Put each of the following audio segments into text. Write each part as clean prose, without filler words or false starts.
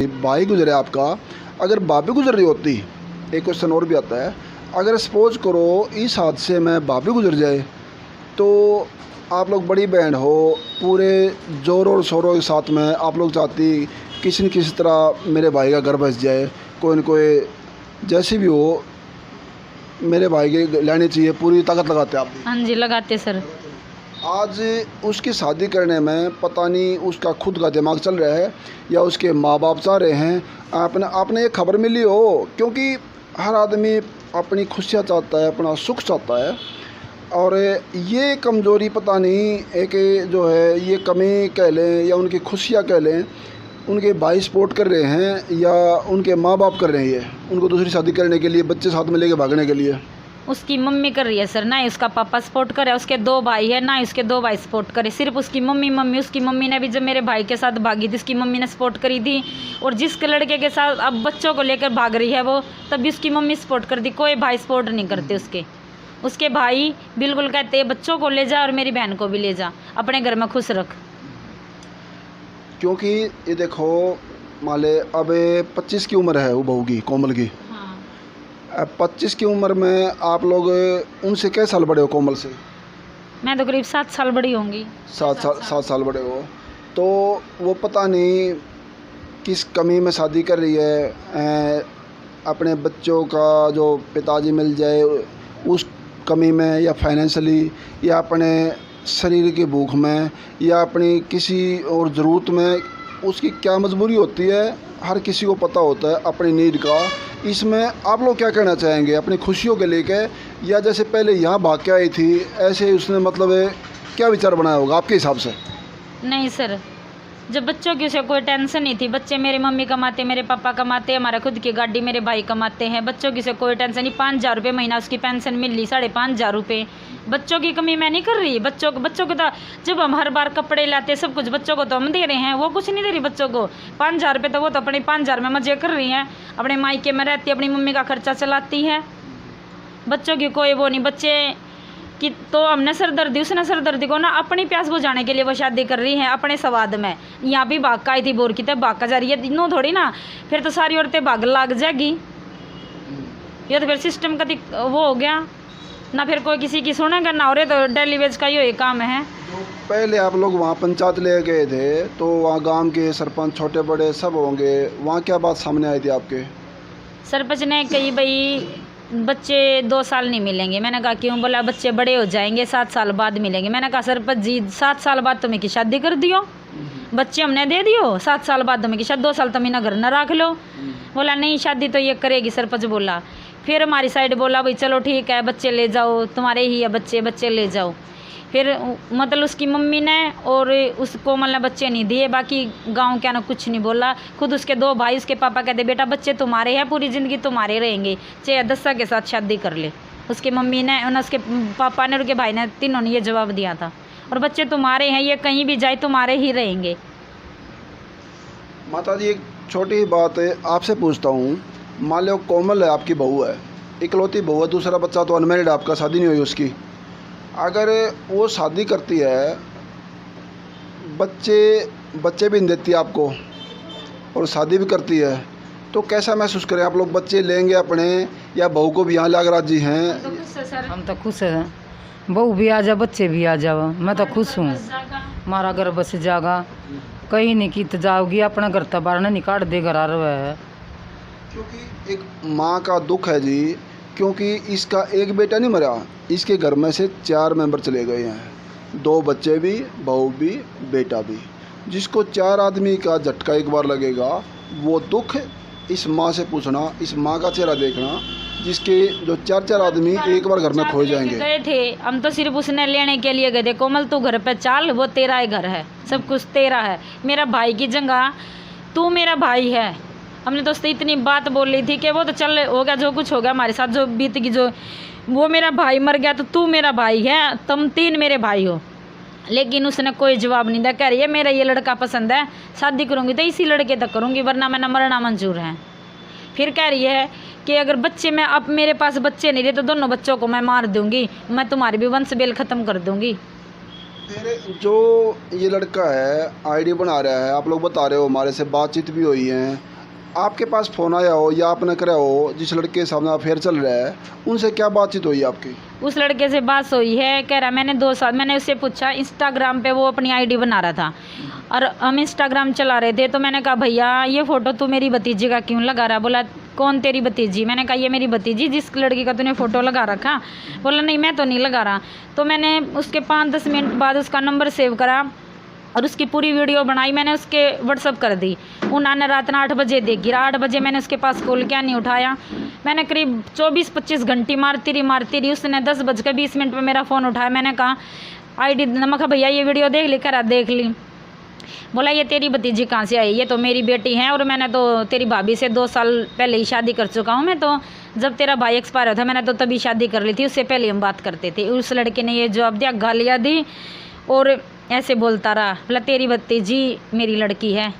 भाई गुजरे आपका, अगर भाभी गुजर रही होती, एक क्वेश्चन और भी आता है, अगर सपोज करो इस हादसे में भाभी गुजर जाए तो आप लोग बड़ी बहन हो, पूरे ज़ोरों और शोरों के साथ में आप लोग चाहती किसी न किसी तरह मेरे भाई का घर बस जाए, कोई न कोई जैसे भी हो मेरे भाई के लेनी चाहिए, पूरी ताकत लगाते आप। हाँ जी लगाते सर। आज उसकी शादी करने में पता नहीं उसका खुद का दिमाग चल रहा है या उसके माँ बाप चाह रहे हैं, आपने ये खबर मिली हो, क्योंकि हर आदमी अपनी खुशियाँ चाहता है, अपना सुख चाहता है, और ये कमज़ोरी पता नहीं एक जो है ये कमी कह लें या उनकी खुशियाँ कह लें, उनके भाई सपोर्ट कर रहे हैं या उनके माँ बाप कर रहे हैं उनको दूसरी शादी करने के लिए, बच्चे साथ में लेके भागने के लिए। उसकी मम्मी कर रही है सर, ना ही उसका पापा सपोर्ट करे, उसके 2 भाई है ना ही उसके 2 भाई सपोर्ट करे, सिर्फ उसकी मम्मी उसकी मम्मी ने भी जब मेरे भाई के साथ भागी थी उसकी मम्मी ने सपोर्ट करी थी, और जिस लड़के के साथ अब बच्चों को लेकर भाग रही है वो तब भी उसकी मम्मी सपोर्ट करती, कोई भाई सपोर्ट नहीं करते उसके भाई बिल्कुल कहते बच्चों को ले जा और मेरी बहन को भी ले जा, अपने घर में खुश रख। क्योंकि ये देखो माले अब 25 की उम्र है वो बहू की, कोमल की। अब 25 की उम्र में आप लोग उनसे कै साल बड़े हो कोमल से? मैं तो करीब 7 साल बड़ी होंगी। 7 साल बड़े हो, तो वो पता नहीं किस कमी में शादी कर रही है, अपने बच्चों का जो पिताजी मिल जाए उस कमी में, या फाइनेंशियली, या अपने शरीर की भूख में, या अपनी किसी और ज़रूरत में, उसकी क्या मजबूरी होती है हर किसी को पता होता है अपनी नीड का। इसमें आप लोग क्या कहना चाहेंगे अपनी खुशियों के लेके, या जैसे पहले यहाँ भाग के आई थी ऐसे उसने मतलब क्या विचार बनाया होगा आपके हिसाब से? नहीं सर, जब बच्चों की उसे कोई टेंशन नहीं थी, बच्चे मेरी मम्मी कमाते, मेरे पापा कमाते, हमारा खुद की गाड़ी मेरे भाई कमाते हैं, बच्चों की उसे कोई टेंशन नहीं। 5,000 रुपये महीना उसकी पेंशन मिल रही, 5,500 रुपये। बच्चों की कमी मैं नहीं कर रही, बच्चों को तो जब हम हर बार कपड़े लाते सब कुछ बच्चों को तो हम दे रहे हैं, वो कुछ नहीं दे रही बच्चों को। 5,000 रुपये तो वो तो अपने 5,000 में मज़े कर रही हैं, अपने मायके में रहती, अपनी मम्मी का खर्चा चलाती है, बच्चों की कोई वो नहीं। बच्चे कि तो हमने सरदर्दी, उसने सरदर्दी को ना अपनी प्यास बुझाने के लिए वो शादी कर रही है अपने स्वाद में। यहाँ भी भाग का आई थी बोर की तब भाग का जा रही है, तीनों थोड़ी ना, फिर तो सारी औरतें भाग लग जाएगी, ये तो फिर सिस्टम का वो हो गया ना, फिर कोई किसी की सुनेगा ना, और तो डेली वेज का ये काम है। पहले आप लोग वहाँ पंचायत ले गए थे तो वहाँ गांव के सरपंच छोटे बड़े सब होंगे, वहाँ क्या बात सामने आई थी आपके? सरपंच ने कही भाई बच्चे 2 साल नहीं मिलेंगे। मैंने कहा क्यों? बोला बच्चे बड़े हो जाएंगे 7 साल बाद मिलेंगे। मैंने कहा सरपंच जी 7 साल बाद तुम्हें की शादी कर दियो, बच्चे हमने दे दियो, 7 साल बाद तुम्हें की शादी, 2 साल तुम इन्हें घर न रख लो। बोला नहीं शादी तो ये करेगी, सरपंच बोला। फिर हमारी साइड बोला भाई चलो ठीक है बच्चे ले जाओ, तुम्हारे ही है बच्चे ले जाओ। फिर मतलब उसकी मम्मी ने और उस कोमल ने बच्चे नहीं दिए, बाकी गांव क्या ना कुछ नहीं बोला। खुद उसके 2 भाई उसके पापा कहते बेटा बच्चे तुम्हारे हैं, पूरी ज़िंदगी तुम्हारे रहेंगे, चाहे 10 के साथ शादी कर ले। उसकी मम्मी ने और उसके पापा ने और उसके भाई ने, तीनों ने ये जवाब दिया था, और बच्चे तुम्हारे हैं, ये कहीं भी जाए तुम्हारे ही रहेंगे। माता जी एक छोटी बात है आपसे पूछता हूँ, मान लो कोमल है आपकी बहू है, इकलौती बहू है, दूसरा बच्चा तो अनमैरिड आपका, शादी नहीं हुई उसकी, अगर वो शादी करती है, बच्चे भी नहीं देती आपको और शादी भी करती है, तो कैसा महसूस करें आप लोग? बच्चे लेंगे अपने या बहू को भी यहाँ लाकर राजी हैं? हम तो खुश हैं, बहू भी आ जा बच्चे भी आ जाओ, मैं तो खुश हूँ। हमारा घर बस जागा, कहीं नहीं की जाओगी, अपना घर तबार नहीं काट दे घर आ रहा है। क्योंकि एक माँ का दुख है जी, क्योंकि इसका एक बेटा नहीं मरा, इसके घर में से 4 मेंबर चले गए हैं, 2 बच्चे भी, बहू भी, बेटा भी। जिसको 4 आदमी का झटका एक बार लगेगा, वो दुख इस माँ से पूछना, इस माँ का चेहरा देखना, जिसके जो 4 आदमी एक बार घर में खो जाएंगे। गए थे हम तो सिर्फ उसने लेने के लिए गए थे, कोमल तू घर पे चाल, वो तेरा ही घर है, सब कुछ तेरा है, मेरा भाई की जगह तू मेरा भाई है। हमने तो उससे इतनी बात बोल रही थी कि वो तो चल हो गया, जो कुछ हो गया हमारे साथ जो बीत गई, जो वो मेरा भाई मर गया तो तू मेरा भाई है, तुम 3 मेरे भाई हो। लेकिन उसने कोई जवाब नहीं दिया, कह रही है मेरा ये लड़का पसंद है, शादी करूँगी तो इसी लड़के तक करूँगी, वरना मैंने मरना मंजूर है। फिर कह रही है कि अगर बच्चे में अब मेरे पास बच्चे नहीं रहे तो दोनों बच्चों को मैं मार दूँगी, मैं तुम्हारी भी वंश बेल ख़त्म कर दूँगी। फिर जो ये लड़का है आईडी बना रहा है, आप लोग बता रहे हो, हमारे से बातचीत भी हुई है, आपके पास फ़ोन आया हो या आपने करा हो जिस लड़के के सामने अफेयर चल रहा है, उनसे क्या बातचीत हुई आपकी? उस लड़के से बात हुई है, कह रहा मैंने 2 साल, मैंने उससे पूछा, इंस्टाग्राम पे वो अपनी आईडी बना रहा था और हम इंस्टाग्राम चला रहे थे, तो मैंने कहा भैया ये फ़ोटो तू मेरी भतीजी का क्यों लगा रहा? बोला कौन तेरी भतीजी? मैंने कहा ये मेरी भतीजी जिस लड़की का तूने फ़ोटो लगा रखा। बोला नहीं मैं तो नहीं लगा रहा। तो मैंने उसके 5-10 मिनट बाद उसका नंबर सेव करा और उसकी पूरी वीडियो बनाई, मैंने उसके व्हाट्सअप कर दी। उन्होंने रात 8 बजे देखी, 8 बजे मैंने उसके पास कॉल किया, नहीं उठाया। मैंने करीब 24-25 घंटी मारती रही। उसने 10:20 पर मेरा फ़ोन उठाया। मैंने कहा आईडी नमक भैया ये वीडियो देख ली? करा देख ली। बोला ये तेरी भतीजी कहाँ से आई? ये तो मेरी बेटी है और मैंने तो तेरी भाभी से 2 साल पहले ही शादी कर चुका हूँ। मैं तो जब तेरा भाई एक्सपायर हुआ था मैंने तो तभी शादी कर ली थी, उससे पहले हम बात करते थे। उस लड़के ने ये जवाब दिया, गालियाँ दी और ऐसे बोलता रहा, बोला तेरी भतीजी मेरी लड़की है।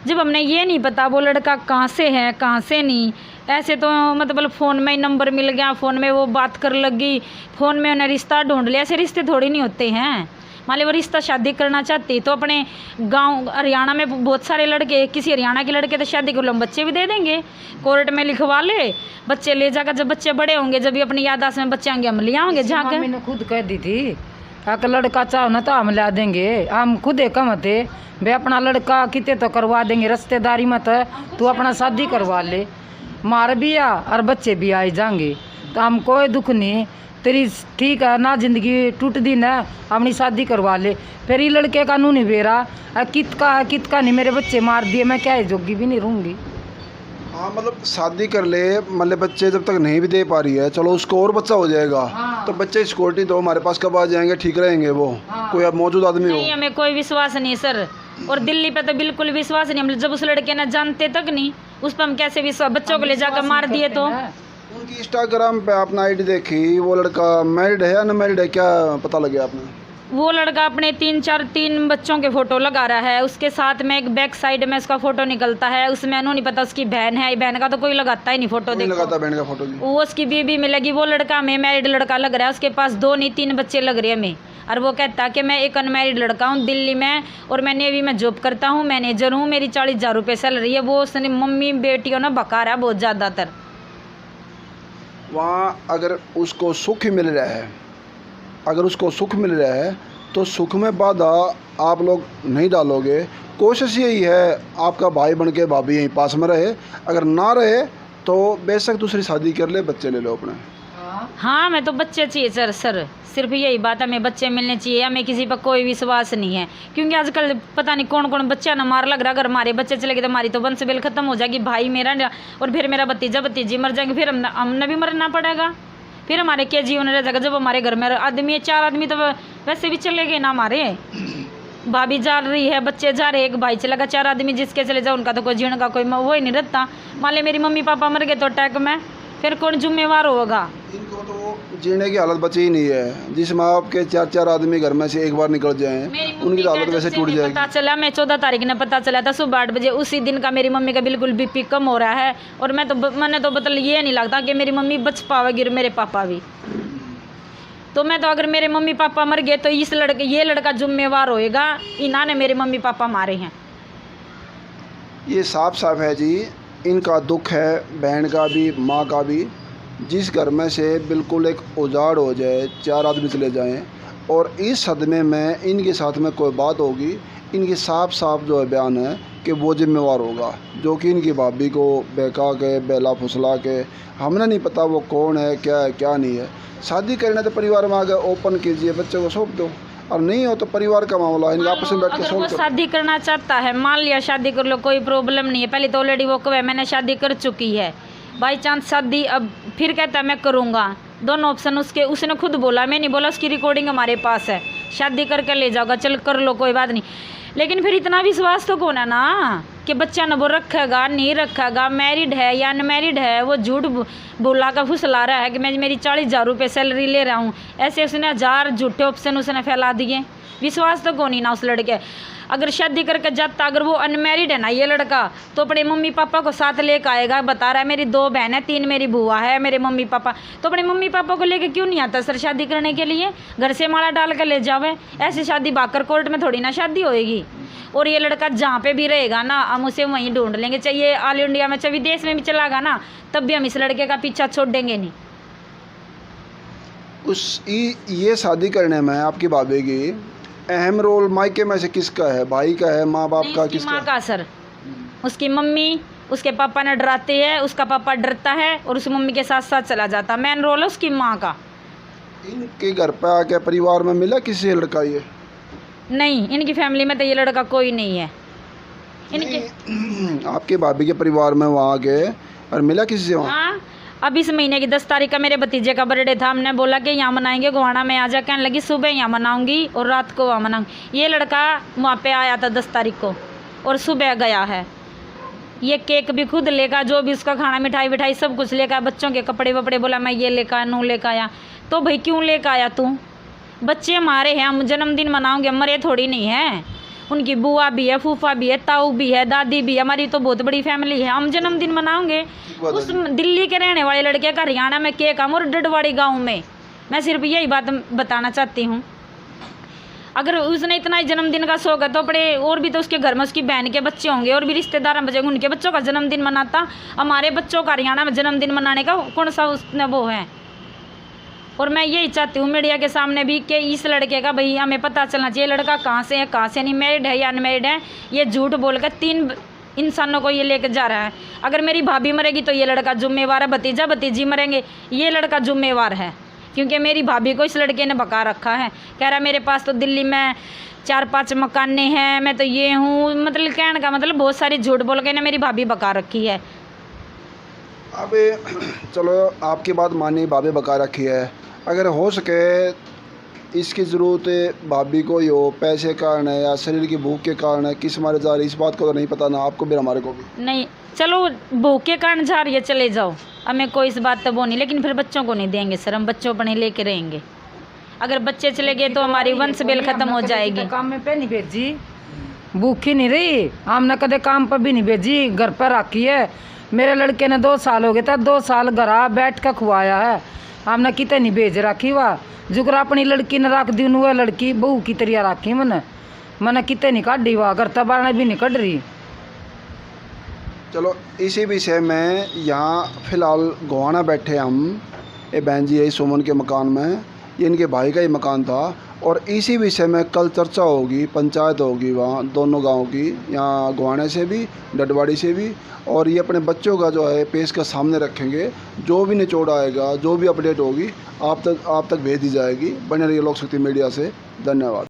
जब हमने ये नहीं पता वो लड़का कहाँ से है कहाँ से नहीं, ऐसे तो मतलब फ़ोन में ही नंबर मिल गया, फ़ोन में वो बात कर लगी, फ़ोन में उन्हें रिश्ता ढूंढ लिया। ऐसे रिश्ते थोड़ी नहीं होते हैं। मान ली वो रिश्ता शादी करना चाहती तो अपने गांव हरियाणा में बहुत सारे लड़के, किसी हरियाणा के लड़के तो शादी कर लो, हम बच्चे भी दे देंगे, कोर्ट में लिखवा ले, बच्चे ले जाकर जब बच्चे बड़े होंगे, जब भी अपनी याददाश्त में बच्चे आएंगे हम ले आएंगे जाकर। मैंने खुद कह दी थी अगर लड़का चाहो ना तो हम ला देंगे, हम खुद एक कम थे भाई अपना लड़का कितने तो करवा देंगे, रिश्तेदारी मत तू अपना शादी करवा ले, मार भी आ और बच्चे भी आए जाएंगे, तो हम कोई दुख नहीं तेरी, ठीक है ना, जिंदगी टूट दी ना, अपनी शादी करवा ले। फिर ये लड़के का नू नहीं बेरा कित का नहीं, मेरे बच्चे मार दिए, मैं क्या जोगी भी नहीं रहूँगी। हाँ मतलब शादी कर ले, मतलब बच्चे जब तक नहीं भी दे पा रही है, चलो उसको और बच्चा हो जाएगा। हाँ। तो बच्चे सिक्योरिटी तो हमारे पास कब आ जाएंगे, ठीक रहेंगे वो। हाँ। कोई अब मौजूद आदमी हो? नहीं हमें कोई विश्वास नहीं सर, और दिल्ली पे तो बिल्कुल विश्वास नहीं। हम जब उस लड़के ने जानते तक नहीं, उस पर हम कैसे विश्वास? बच्चों को ले जाकर मार दिए तो। उनकी इंस्टाग्राम पे आपने आईडी देखी, वो लड़का मैरिड है या अनमैरिड है, क्या पता लगे आपने? वो लड़का अपने 3 बच्चों के फ़ोटो लगा रहा है, उसके साथ में एक बैक साइड में उसका फ़ोटो निकलता है, उसमें उन्होंने नहीं पता उसकी बहन है। बहन का तो कोई लगाता ही नहीं फ़ोटो, नहीं लगाता बहन का फ़ोटो। वो उसकी बीबी में लगी, वो लड़का हमें मैरिड लड़का लग रहा है, उसके पास 2 नहीं 3 बच्चे लग रहे हैं हमें, और वो कहता है कि मैं एक अनमैरिड लड़का हूँ दिल्ली में और मैं नेवी में जॉब करता हूँ, मैनेजर हूँ, मेरी 40,000 रुपये सैलरी है। वो उसने मम्मी बेटियों ने बका रहा है बहुत ज़्यादातर। वहाँ अगर उसको सुख मिल रहा है, अगर उसको सुख मिल रहा है तो सुख में बाधा आप लोग नहीं डालोगे। कोशिश यही है आपका भाई बन के भाभी यहीं पास में रहे, अगर ना रहे तो बेशक दूसरी शादी कर ले, बच्चे ले लो अपने। हाँ मैं तो बच्चे चाहिए सर सिर्फ यही बात है, हमें बच्चे मिलने चाहिए, हमें किसी पर कोई विश्वास नहीं है, क्योंकि आजकल पता नहीं कौन कौन बच्चा ना मार लग रहा। अगर हमारे बच्चे चले गए तो हमारी तो वंश बिल खत्म हो जाएगी, भाई मेरा और फिर मेरा भतीजा भतीजी मर जाएंगे, फिर हमने भी मरना पड़ेगा, फिर हमारे क्या जीवन रह जाएगा। जब हमारे घर में आदमी है 4 आदमी तो वैसे भी चले गए ना, हमारे भाभी जा रही है, बच्चे जा रहे, एक भाई चलेगा, 4 आदमी जिसके चले जाओ उनका तो कोई जीवन का कोई वो ही नहीं रहता। मान ले मेरी मम्मी पापा मर गए तो अटैक में, फिर कौन जिम्मेवार होगा? इनको तो जीने की हालत बची ही नहीं है। जिस माँ बाप के 4 आदमी घर में से एक बार निकल जाएं, उनकी हालत वैसे टूट जाएगी। पता चला मैं 14 तारीख ने पता चला था सुबह 8 बजे, उसी दिन का मेरी मम्मी का बिल्कुल बीपी कम हो रहा है, और मैंने तो मतलब ये नहीं लगता कि मेरी मम्मी बच पाएगी और मेरे पापा भी। तो मैं तो अगर मेरे मम्मी पापा मर गए तो ये लड़का जिम्मेवार होएगा, इन्होंने मेरे मम्मी पापा मारे हैं। ये साफ साफ है जी, इनका दुख है, बहन का भी माँ का भी। जिस घर में से बिल्कुल एक उजाड़ हो जाए, 4 आदमी चले जाएं, और इस सदमे में इनके साथ में कोई बात होगी, इनकी साफ साफ जो है बयान है कि वो जिम्मेवार होगा, जो कि इनकी भाभी को बहका के बेला फुसला के, हमने नहीं पता वो कौन है क्या है क्या नहीं है। शादी करना तो परिवार में आगे ओपन कीजिए, बच्चे को सौंप दो, और नहीं हो तो परिवार का मामला इनके आपस में बैठ के सॉल्व करो। शादी करना चाहता है मान लिया शादी कर लो, कोई प्रॉब्लम नहीं है। पहले तो ऑलरेडी वो कहे मैंने शादी कर चुकी है, बाई चांस शादी अब फिर कहता है मैं करूँगा, दोनों ऑप्शन उसने खुद बोला, मैं नहीं बोला, उसकी रिकॉर्डिंग हमारे पास है। शादी करके ले जाओगा, चल कर लो कोई बात नहीं, लेकिन फिर इतना विश्वास तो कौन है ना कि बच्चा न वो रखेगा नहीं रखेगा, मैरिड है या अनमैरिड है। वो झूठ बोला का फुसला रहा है कि मैं मेरी 40,000 रुपये सैलरी ले रहा हूँ, ऐसे उसने 1000 झूठे ऑप्शन उसने फैला दिए। विश्वास तो कौन ही ना उस लड़के। अगर शादी करके जाता, अगर वो अनमैरिड है ना ये लड़का, तो अपने मम्मी पापा को साथ लेकर आएगा। बता रहा है मेरी 2 बहन है, 3 मेरी बुआ है, मेरे मम्मी पापा, तो अपने मम्मी पापा को लेके क्यों नहीं आता सर शादी करने के लिए? घर से माला डाल कर ले जावे। ऐसी शादी बाकर कोर्ट में थोड़ी ना शादी होएगी। और ये लड़का जहाँ पे भी रहेगा ना, हम उसे वहीं ढूंढ लेंगे, चाहिए ऑल इंडिया में, चाहे विदेश में भी चलागा ना, तब भी हम इस लड़के का पीछा छोड़ेंगे नहीं। ये शादी करने में आपकी भाभी की अहम रोल मायके में से किसका है? भाई का है, माँ बाप का, किसका? माँ का सर। उसकी मम्मी, उसके पापा ने डराते हैं, उसका पापा डरता है और उस मम्मी के साथ साथ चला जाता। मेन रोल है उसकी माँ का। इनके घर पे आके परिवार में मिला किसी लड़का ये? नहीं, इनकी फैमिली में तो ये लड़का कोई नहीं है। इनके आपके भाभी के परिवार में वहाँ गए और मिला किसी से वहाँ? हाँ, अब इस महीने की 10 तारीख का मेरे भतीजे का बर्थडे था। हमने बोला कि यहाँ मनाएंगे, गोहाना में आ जा। कहने लगी सुबह यहाँ मनाऊंगी और रात को वहाँ मनाऊंगी। ये लड़का वहाँ पे आया था 10 तारीख को और सुबह गया है। ये केक भी खुद लेकर, जो भी उसका खाना, मिठाई विठाई सब कुछ लेकर, बच्चों के कपड़े वपड़े, बोला मैं ये लेकर आया, नू लेकर आया। तो भाई क्यों लेकर आया तू? बच्चे हमारे हैं, हम जन्मदिन मनाओगे, मरे थोड़ी नहीं है। उनकी बुआ भी है, फूफा भी है, ताऊ भी है, दादी भी है, हमारी तो बहुत बड़ी फैमिली है। हम जन्मदिन मनाओगे? उस दिल्ली के रहने वाले लड़के का हरियाणा में केक हम और डडवाड़ी गांव में। मैं सिर्फ यही बात बताना चाहती हूँ। अगर उसने इतना ही जन्मदिन का शौक है तो अपने और भी तो उसके घर में उसकी बहन के बच्चे होंगे और भी रिश्तेदार बचेंगे, उनके बच्चों का जन्मदिन मनाता। हमारे बच्चों का हरियाणा में जन्मदिन मनाने का कौन सा उसने वो है? और मैं यही चाहती हूँ मीडिया के सामने भी कि इस लड़के का भाई हमें पता चलना चाहिए, लड़का कहाँ से है, कहाँ से नहीं, मैरिड है या अनमैरिड है। ये झूठ बोलकर 3 इंसानों को ये लेकर जा रहा है। अगर मेरी भाभी मरेगी तो ये लड़का जिम्मेवार है, भतीजा भतीजी मरेंगे ये लड़का जिम्मेवार है, क्योंकि मेरी भाभी को इस लड़के ने बका रखा है। कह रहा मेरे पास तो दिल्ली में 4-5 मकाने हैं, मैं तो ये हूँ, मतलब कहने का मतलब बहुत सारी झूठ बोल के ने मेरी भाभी बका रखी है। अब चलो आपकी बात मानी, भाभी बका रखी है। अगर हो सके इसकी ज़रूरत भाभी को ही हो, पैसे के कारण है या शरीर की भूख के कारण है, किस मारे जा रही इस बात को तो नहीं पता ना आपको भी हमारे को भी नहीं। चलो भूख के कारण जा रही है, चले जाओ, हमें कोई इस बात तो वो नहीं, लेकिन फिर बच्चों को नहीं देंगे सर। हम बच्चों पर नहीं लेके रहेंगे। अगर बच्चे चले गए तो हमारी वंश बेल खत्म हो जाएगी। काम में पे नहीं भेजी, भूखी नहीं रही, हमने कदे काम पर भी नहीं भेजी, घर पर रखी है। मेरे लड़के ने 2 साल हो गए था, 2 साल घर बैठ कर खुआया है। हमने कितने नहीं भेज रखी हुआ, जुकरा अपनी लड़की ने रख दी, वह लड़की बहू की तरिया रखी मैंने कितने नहीं काटी हुआ, घर तबारने भी नहीं कट रही। चलो इसी विषय में यहाँ फ़िलहाल गोहाना बैठे हम, ये बहन जी यही सुमन के मकान में, ये इनके भाई का ही मकान था। और इसी विषय में कल चर्चा होगी, पंचायत होगी वहाँ दोनों गांव की, यहाँ गोहाने से भी डडवाड़ी से भी। और ये अपने बच्चों का जो है पेश का सामने रखेंगे। जो भी निचोड़ आएगा, जो भी अपडेट होगी आप तक भेज दी जाएगी। बने रहिए लोक शक्ति मीडिया से। धन्यवाद।